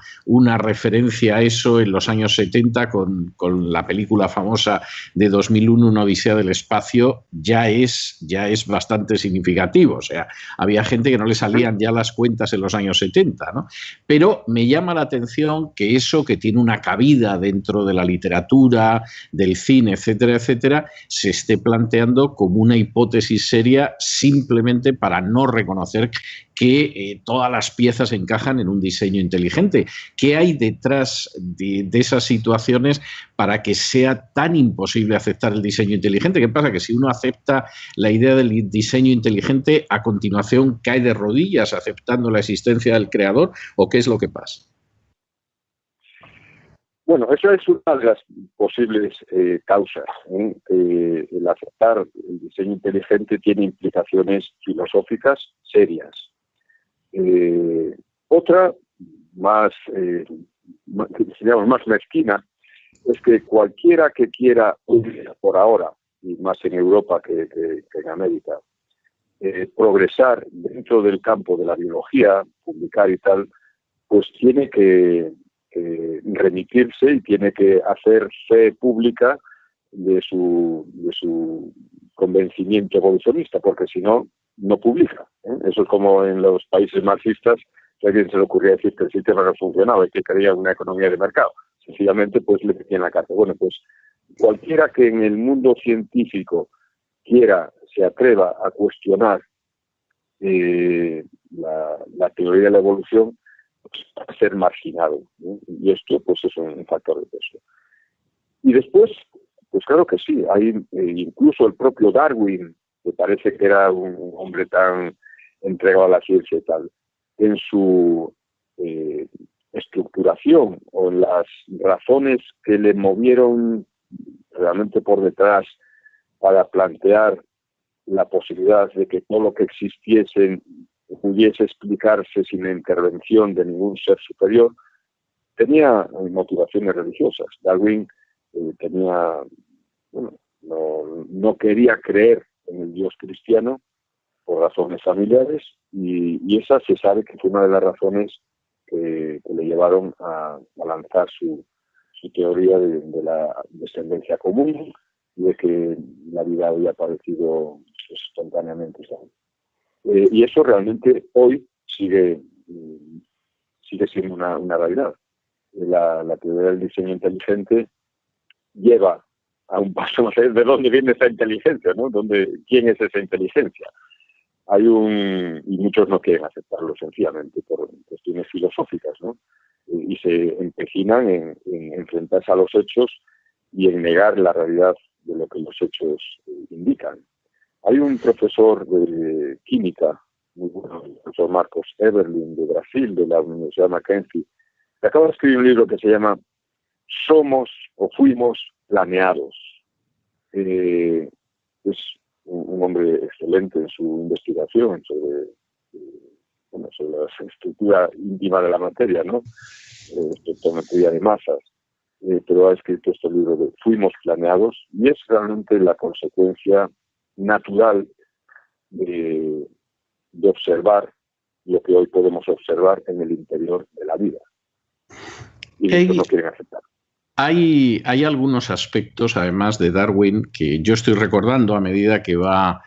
referencia a eso en los años 70 con la película famosa de 2001, Una odisea del espacio, ya es bastante significativo. O sea, había gente que no le salían ya las cuentas en los años 70, ¿no? Pero me llama la atención que eso, que tiene una cabida dentro de la literatura, del cine, etcétera, etcétera, se esté planteando como una hipótesis seria simplemente para no reconocer que todas las piezas encajan en un diseño inteligente. ¿Qué hay detrás de esas situaciones para que sea tan imposible aceptar el diseño inteligente? ¿Qué pasa? Que si uno acepta la idea del diseño inteligente, a continuación cae de rodillas aceptando la existencia del creador, ¿o qué es lo que pasa? Bueno, esa es una de las posibles causas. El aceptar el diseño inteligente tiene implicaciones filosóficas serias. Otra, más mezquina, es que cualquiera que quiera, por ahora, y más en Europa que en América, progresar dentro del campo de la biología, publicar y tal, pues tiene que remitirse y tiene que hacer fe pública de su convencimiento evolucionista, porque si no, no publica. Eso es como en los países marxistas, que a alguien se le ocurría decir que el sistema no funcionaba y que quería una economía de mercado. Sencillamente, pues le metían la cárcel. Bueno, pues cualquiera que en el mundo científico se atreva a cuestionar la teoría de la evolución, pues, va a ser marginado, ¿no? Y esto, pues, es un factor de peso. Y después, pues claro que sí, hay incluso el propio Darwin, que parece que era un hombre tan entregado a la ciencia y tal, en su estructuración o en las razones que le movieron realmente por detrás para plantear la posibilidad de que todo lo que existiese pudiese explicarse sin la intervención de ningún ser superior, tenía motivaciones religiosas. Darwin no quería creer en el Dios cristiano por razones familiares, y esa se sabe que fue una de las razones que le llevaron a lanzar su teoría de la descendencia común, y de que la vida había aparecido espontáneamente, ¿sabes? Y eso realmente hoy sigue siendo una realidad. La teoría del diseño inteligente lleva a un paso más allá de dónde viene esa inteligencia, ¿no? ¿Quién es esa inteligencia? Y muchos no quieren aceptarlo sencillamente por cuestiones filosóficas, ¿no? Y se empecinan en enfrentarse a los hechos y en negar la realidad de lo que los hechos indican. Hay un profesor de química muy bueno, el profesor Marcos Eberlin, de Brasil, de la Universidad Mackenzie, que acaba de escribir un libro que se llama Somos o Fuimos Planeados. Es un hombre excelente en su investigación sobre la estructura íntima de la materia, ¿no? Espectrometría de masas. Pero ha escrito este libro de Fuimos Planeados, y es realmente la consecuencia natural de observar lo que hoy podemos observar en el interior de la vida. Y eso no quieren aceptar. Hay algunos aspectos, además de Darwin, que yo estoy recordando a medida que va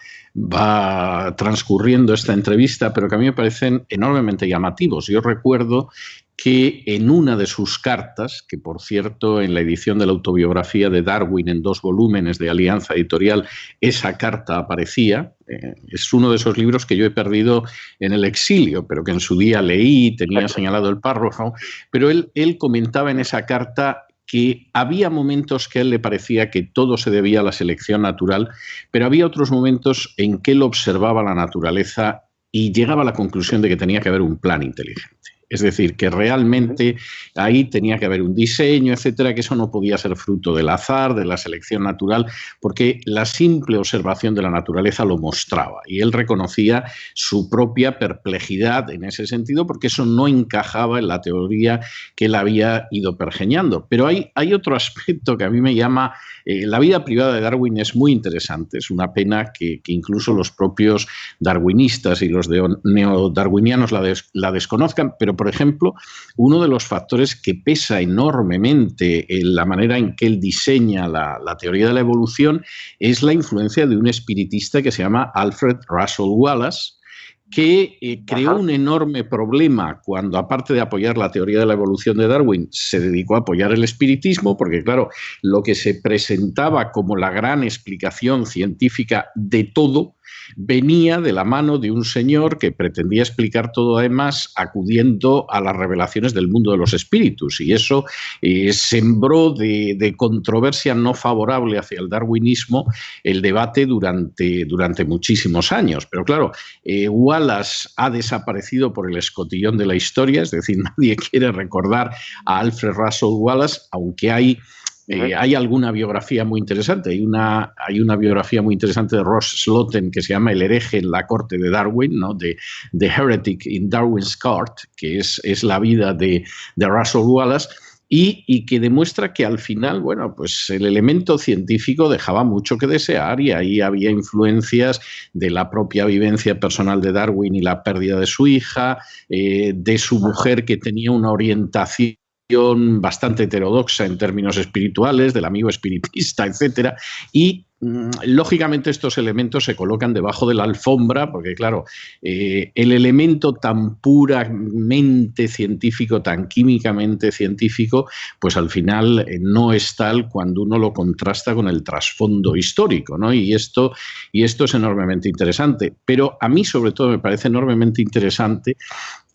transcurriendo esta entrevista, pero que a mí me parecen enormemente llamativos. Yo recuerdo que en una de sus cartas, que por cierto en la edición de la autobiografía de Darwin en 2 volúmenes de Alianza Editorial, esa carta aparecía, es uno de esos libros que yo he perdido en el exilio, pero que en su día leí, tenía señalado el párrafo, pero él comentaba en esa carta que había momentos que a él le parecía que todo se debía a la selección natural, pero había otros momentos en que él observaba la naturaleza y llegaba a la conclusión de que tenía que haber un plan inteligente. Es decir, que realmente ahí tenía que haber un diseño, etcétera, que eso no podía ser fruto del azar, de la selección natural, porque la simple observación de la naturaleza lo mostraba. Y él reconocía su propia perplejidad en ese sentido, porque eso no encajaba en la teoría que él había ido pergeñando. Pero hay otro aspecto que a mí me llama... la vida privada de Darwin es muy interesante. Es una pena que incluso los propios darwinistas y los neodarwinianos la desconozcan, pero por ejemplo, uno de los factores que pesa enormemente en la manera en que él diseña la teoría de la evolución es la influencia de un espiritista que se llama Alfred Russel Wallace, que creó un enorme problema cuando, aparte de apoyar la teoría de la evolución de Darwin, se dedicó a apoyar el espiritismo, porque claro, lo que se presentaba como la gran explicación científica de todo venía de la mano de un señor que pretendía explicar todo, además acudiendo a las revelaciones del mundo de los espíritus, y eso sembró de controversia no favorable hacia el darwinismo el debate durante muchísimos años. Pero claro, Wallace ha desaparecido por el escotillón de la historia, es decir, nadie quiere recordar a Alfred Russel Wallace, aunque hay alguna biografía muy interesante. Hay una biografía muy interesante de Ross Slotin que se llama El hereje en la corte de Darwin, ¿no? The Heretic in Darwin's Court, que es la vida de Russel Wallace, y que demuestra que al final, bueno, pues el elemento científico dejaba mucho que desear, y ahí había influencias de la propia vivencia personal de Darwin y la pérdida de su hija, de su mujer, que tenía una orientación bastante heterodoxa en términos espirituales, del amigo espiritista, etcétera, y lógicamente estos elementos se colocan debajo de la alfombra, porque claro, el elemento tan puramente científico, tan químicamente científico, pues al final no es tal cuando uno lo contrasta con el trasfondo histórico, ¿no? Y esto es enormemente interesante. Pero a mí, sobre todo, me parece enormemente interesante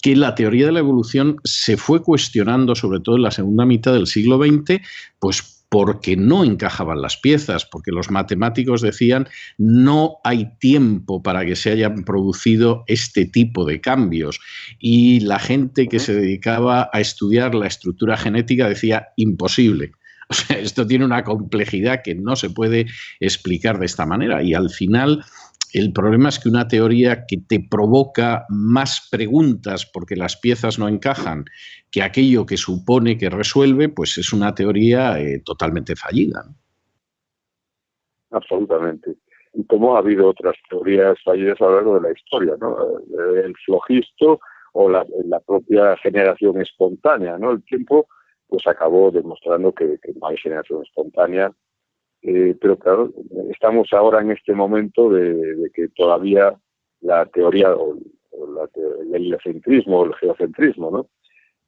que la teoría de la evolución se fue cuestionando, sobre todo en la segunda mitad del siglo XX, pues porque no encajaban las piezas, porque los matemáticos decían no hay tiempo para que se hayan producido este tipo de cambios, y la gente que se dedicaba a estudiar la estructura genética decía imposible. O sea, esto tiene una complejidad que no se puede explicar de esta manera, y al final el problema es que una teoría que te provoca más preguntas porque las piezas no encajan que aquello que supone que resuelve, pues es una teoría totalmente fallida, ¿no? Absolutamente. y cómo ha habido otras teorías fallidas a lo largo de la historia, ¿no? El flogisto o la propia generación espontánea, ¿no? El tiempo pues acabó demostrando que no hay generación espontánea, pero claro, estamos ahora en este momento de que todavía la teoría el heliocentrismo o el geocentrismo, ¿no?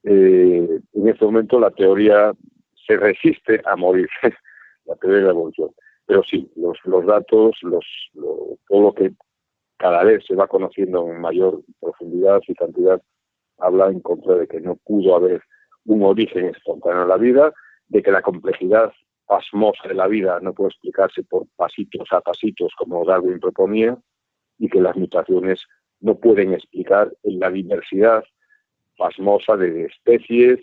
En este momento la teoría se resiste a morir, la teoría de la evolución. Pero sí, los datos, todo lo que cada vez se va conociendo en mayor profundidad y cantidad, habla en contra de que no pudo haber un origen espontáneo en la vida, de que la complejidad pasmosa de la vida no puede explicarse por pasitos a pasitos como Darwin proponía, y que las mutaciones no pueden explicar en la diversidad pasmosa de especies,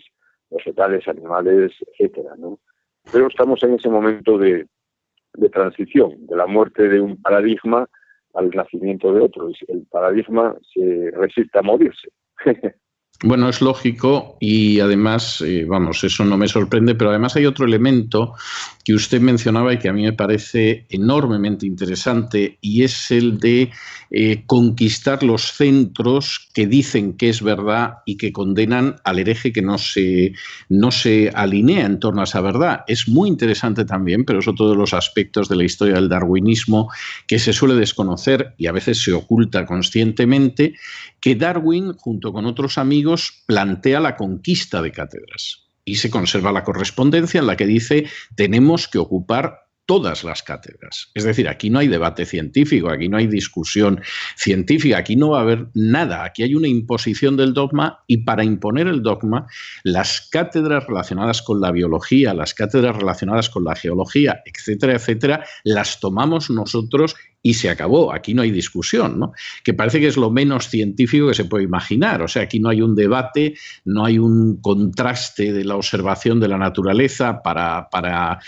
vegetales, animales, etcétera, ¿no? Pero estamos en ese momento de transición, de la muerte de un paradigma al nacimiento de otro. El paradigma se resiste a morirse. Bueno, es lógico y además, vamos, eso no me sorprende, pero además hay otro elemento que usted mencionaba y que a mí me parece enormemente interesante, y es el de conquistar los centros que dicen que es verdad y que condenan al hereje que no se alinea en torno a esa verdad. Es muy interesante también, pero es otro de los aspectos de la historia del darwinismo que se suele desconocer y a veces se oculta conscientemente, que Darwin, junto con otros amigos, plantea la conquista de cátedras. Y se conserva la correspondencia en la que dice: tenemos que ocupar todas las cátedras. Es decir, aquí no hay debate científico, aquí no hay discusión científica, aquí no va a haber nada, aquí hay una imposición del dogma, y para imponer el dogma, las cátedras relacionadas con la biología, las cátedras relacionadas con la geología, etcétera, etcétera, las tomamos nosotros y se acabó. Aquí no hay discusión, ¿no? Que parece que es lo menos científico que se puede imaginar. O sea, aquí no hay un debate, no hay un contraste de la observación de la naturaleza para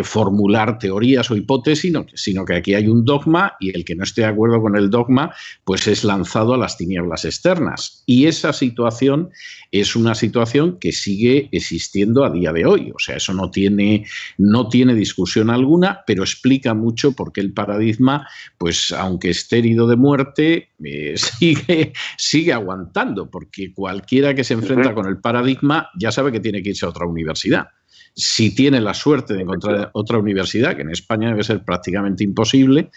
formular teorías o hipótesis, sino que aquí hay un dogma, y el que no esté de acuerdo con el dogma pues es lanzado a las tinieblas externas. Y esa situación es una situación que sigue existiendo a día de hoy. O sea, eso no tiene discusión alguna, pero explica mucho por qué el paradigma, pues aunque esté herido de muerte, sigue aguantando, porque cualquiera que se enfrenta con el paradigma ya sabe que tiene que irse a otra universidad. Si tiene la suerte de encontrar otra universidad, que en España debe ser prácticamente imposible,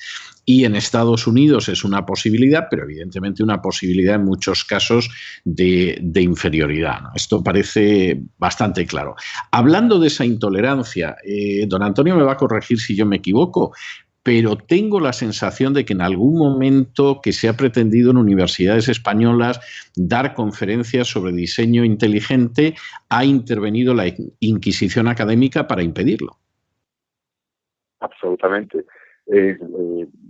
y en Estados Unidos es una posibilidad, pero evidentemente una posibilidad en muchos casos de inferioridad, ¿no? Esto parece bastante claro. Hablando de esa intolerancia, don Antonio me va a corregir si yo me equivoco, pero tengo la sensación de que en algún momento que se ha pretendido en universidades españolas dar conferencias sobre diseño inteligente, ha intervenido la Inquisición académica para impedirlo. Absolutamente.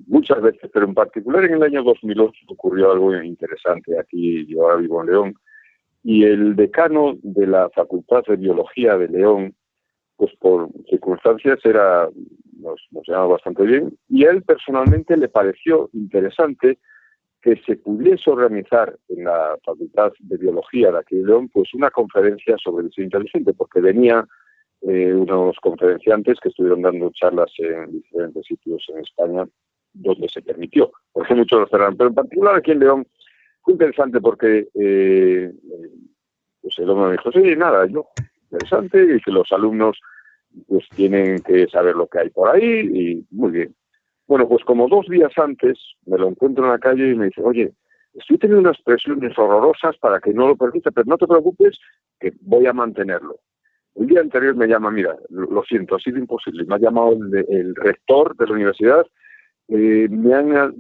Muchas veces, pero en particular en el año 2008 ocurrió algo interesante. Aquí yo ahora vivo en León, y el decano de la Facultad de Biología de León, pues por circunstancias nos llamaba bastante bien, y a él personalmente le pareció interesante que se pudiese organizar en la Facultad de Biología de aquí de León pues una conferencia sobre diseño inteligente, porque venía unos conferenciantes que estuvieron dando charlas en diferentes sitios en España donde se permitió, porque muchos lo cerraron, pero en particular aquí en León fue interesante porque pues el hombre me dijo: sí, nada, interesante, y que los alumnos pues tienen que saber lo que hay por ahí, y muy bien. Bueno, pues como 2 días antes me lo encuentro en la calle y me dice: oye, estoy teniendo unas presiones horrorosas para que no lo permita, pero no te preocupes, que voy a mantenerlo. El día anterior me llama: mira, lo siento, ha sido imposible. Me ha llamado el rector de la universidad, me han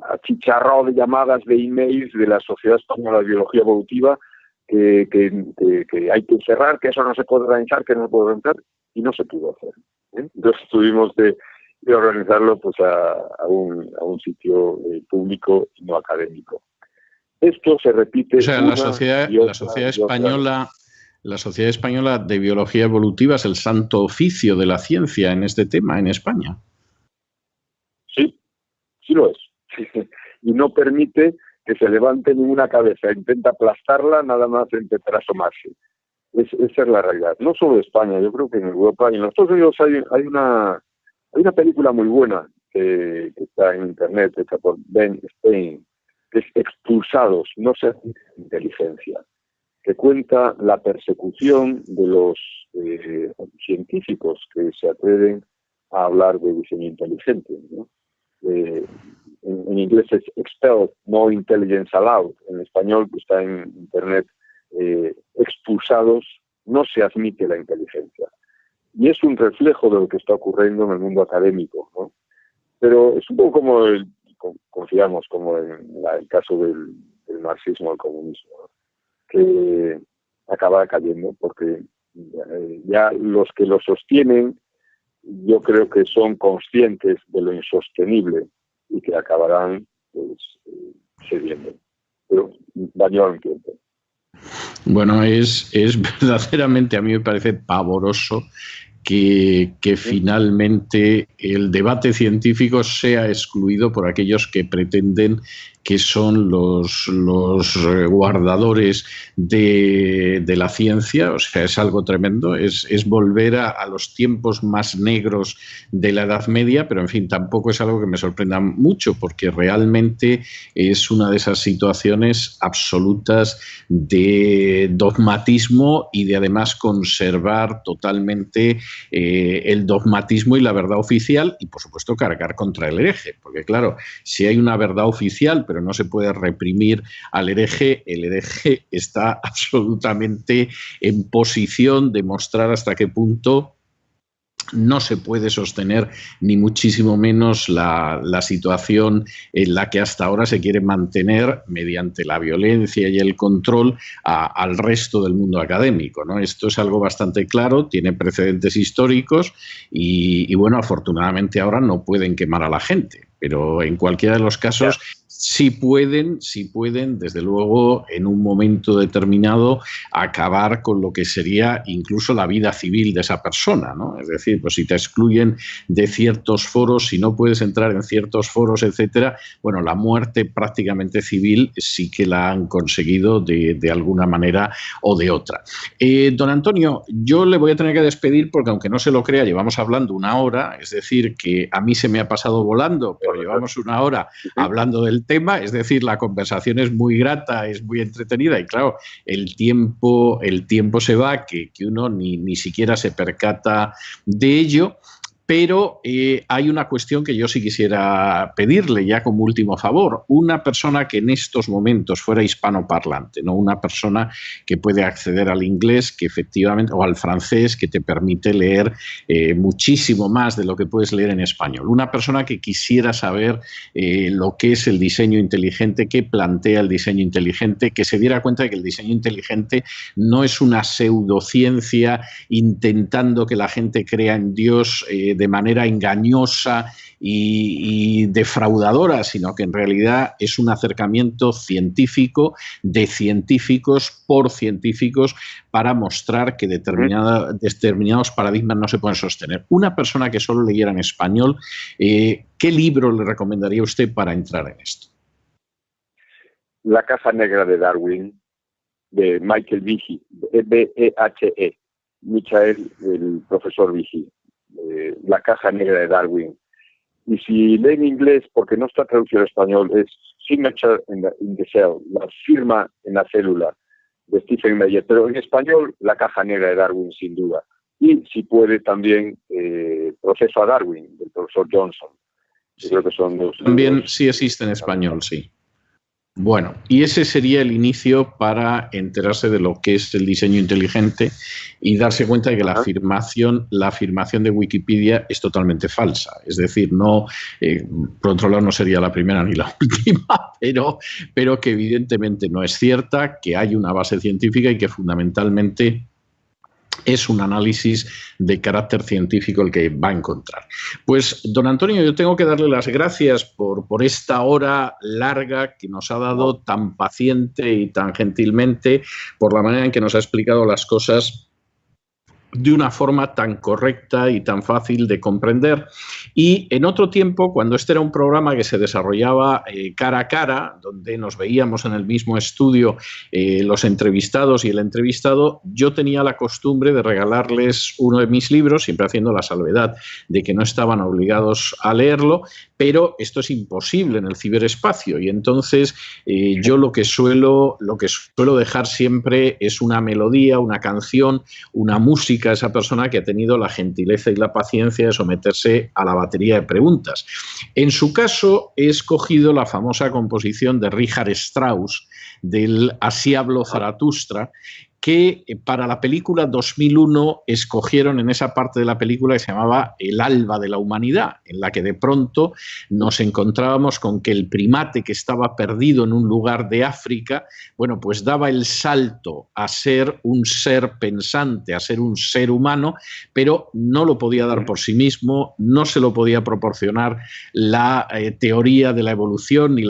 achicharrado de llamadas, de emails de la Sociedad Española de Biología Evolutiva, que hay que cerrar, que eso no se puede organizar, que no se puede organizar, y no se pudo hacer. Entonces tuvimos de organizarlo pues a un sitio público y no académico. Esto se repite. O sea, la Sociedad Española de Biología Evolutiva es el santo oficio de la ciencia en este tema en España. Sí, sí lo es. Y no permite que se levante ninguna cabeza, intenta aplastarla nada más empezar a asomarse. Esa es la realidad. No solo en España, yo creo que en Europa y en los Estados Unidos hay una película muy buena que está en internet, hecha por Ben Stein, que es Expulsados, no se admite inteligencia, que cuenta la persecución de los científicos que se atreven a hablar de diseño inteligente, ¿no? En inglés es Expelled, no Intelligence Allowed. En español, que está en internet, Expulsados, no se admite la inteligencia. Y es un reflejo de lo que está ocurriendo en el mundo académico, ¿no? Pero es un poco como confiamos, como en el caso del marxismo o el comunismo, ¿no? Que acaba cayendo porque ya los que lo sostienen, yo creo que son conscientes de lo insostenible y que acabarán pues, cediendo. Pero va a llevar un tiempo. Bueno, es verdaderamente, a mí me parece pavoroso que finalmente el debate científico sea excluido por aquellos que pretenden que son los guardadores de la ciencia. O sea, es algo tremendo, es volver a los tiempos más negros de la Edad Media, pero en fin, tampoco es algo que me sorprenda mucho, porque realmente es una de esas situaciones absolutas de dogmatismo y de además conservar totalmente el dogmatismo y la verdad oficial, y por supuesto cargar contra el hereje, porque claro, si hay una verdad oficial pero no se puede reprimir al hereje, el hereje está absolutamente en posición de mostrar hasta qué punto no se puede sostener ni muchísimo menos la situación en la que hasta ahora se quiere mantener mediante la violencia y el control al resto del mundo académico, ¿no? Esto es algo bastante claro, tiene precedentes históricos y bueno, afortunadamente ahora no pueden quemar a la gente, pero en cualquiera de los casos sí pueden, desde luego, en un momento determinado, acabar con lo que sería incluso la vida civil de esa persona, ¿no? Es decir, pues si te excluyen de ciertos foros, si no puedes entrar en ciertos foros, etcétera, bueno, la muerte prácticamente civil sí que la han conseguido de alguna manera o de otra. Don Antonio, yo le voy a tener que despedir porque, aunque no se lo crea, llevamos hablando una hora, es decir, que a mí se me ha pasado volando, pero llevamos una hora hablando del tema, es decir, la conversación es muy grata, es muy entretenida y claro, el tiempo se va, que uno ni siquiera se percata de ello. Pero hay una cuestión que yo sí quisiera pedirle ya como último favor. Una persona que en estos momentos fuera hispanoparlante, no una persona que puede acceder al inglés, que efectivamente, o al francés, que te permite leer muchísimo más de lo que puedes leer en español. Una persona que quisiera saber lo que es el diseño inteligente, qué plantea el diseño inteligente, que se diera cuenta de que el diseño inteligente no es una pseudociencia intentando que la gente crea en Dios de manera engañosa y defraudadora, sino que en realidad es un acercamiento científico de científicos por científicos para mostrar que determinados paradigmas no se pueden sostener. Una persona que solo leyera en español, ¿qué libro le recomendaría usted para entrar en esto? La caja negra de Darwin, de Michael Behe, B-E-H-E, Michael, el profesor Behe. La caja negra de Darwin. Y si leen en inglés, porque no está traducido al español, es Signature in the Cell, la firma en la célula de Stephen Meyer, pero en español la caja negra de Darwin sin duda. Y si puede también Proceso a Darwin, del profesor Johnson. Yo creo que son dos. También sí existe en español, sí. Bueno, y ese sería el inicio para enterarse de lo que es el diseño inteligente y darse cuenta de que la afirmación de Wikipedia es totalmente falsa. Es decir, no, por otro lado, no sería la primera ni la última, pero que evidentemente no es cierta, que hay una base científica y que fundamentalmente es un análisis de carácter científico el que va a encontrar. Pues, don Antonio, yo tengo que darle las gracias por esta hora larga que nos ha dado tan paciente y tan gentilmente, por la manera en que nos ha explicado las cosas de una forma tan correcta y tan fácil de comprender. Y en otro tiempo, cuando este era un programa que se desarrollaba cara a cara, donde nos veíamos en el mismo estudio los entrevistados y el entrevistado, yo tenía la costumbre de regalarles uno de mis libros, siempre haciendo la salvedad de que no estaban obligados a leerlo, pero esto es imposible en el ciberespacio y entonces yo lo que suelo dejar siempre es una melodía, una canción, una música a esa persona que ha tenido la gentileza y la paciencia de someterse a la batería de preguntas. En su caso, he escogido la famosa composición de Richard Strauss, del Así habló Zaratustra, que para la película 2001 escogieron en esa parte de la película que se llamaba El alba de la humanidad, en la que de pronto nos encontrábamos con que el primate que estaba perdido en un lugar de África, bueno, pues daba el salto a ser un ser pensante, a ser un ser humano, pero no lo podía dar por sí mismo, no se lo podía proporcionar la teoría de la evolución, ni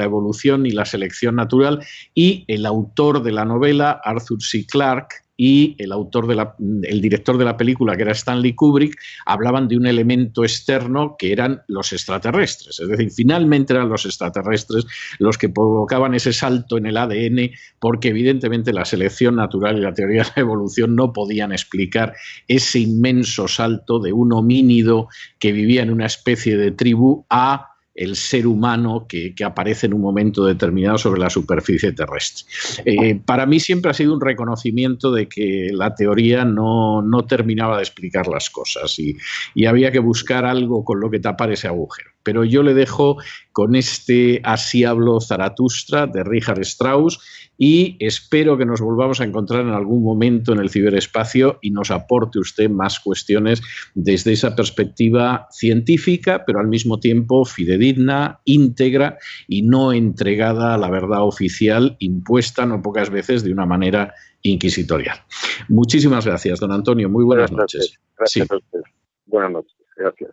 la selección natural, y el autor de la novela, Arthur C. Clarke, y el director de la película, que era Stanley Kubrick, hablaban de un elemento externo que eran los extraterrestres. Es decir, finalmente eran los extraterrestres los que provocaban ese salto en el ADN, porque evidentemente la selección natural y la teoría de la evolución no podían explicar ese inmenso salto de un homínido que vivía en una especie de tribu a el ser humano que aparece en un momento determinado sobre la superficie terrestre. Para mí siempre ha sido un reconocimiento de que la teoría no terminaba de explicar las cosas y había que buscar algo con lo que tapar ese agujero. Pero yo le dejo con este Así habló Zaratustra de Richard Strauss y espero que nos volvamos a encontrar en algún momento en el ciberespacio y nos aporte usted más cuestiones desde esa perspectiva científica, pero al mismo tiempo fidedigna, íntegra y no entregada a la verdad oficial, impuesta no pocas veces de una manera inquisitorial. Muchísimas gracias, don Antonio. Muy buenas noches. Gracias a usted. Buenas noches. Gracias.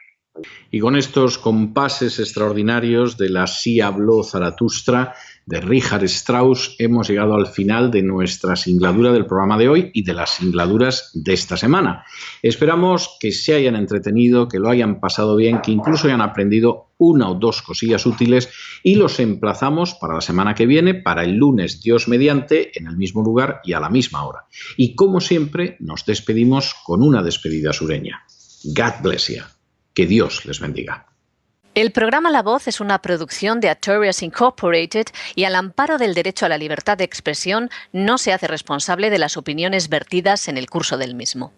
Y con estos compases extraordinarios de la Así habló Zaratustra de Richard Strauss hemos llegado al final de nuestra singladura del programa de hoy y de las singladuras de esta semana. Esperamos que se hayan entretenido, que lo hayan pasado bien, que incluso hayan aprendido una o dos cosillas útiles y los emplazamos para la semana que viene, para el lunes, Dios mediante, en el mismo lugar y a la misma hora. Y como siempre, nos despedimos con una despedida sureña. God bless you. Que Dios les bendiga. El programa La Voz es una producción de Artorias Incorporated y al amparo del derecho a la libertad de expresión no se hace responsable de las opiniones vertidas en el curso del mismo.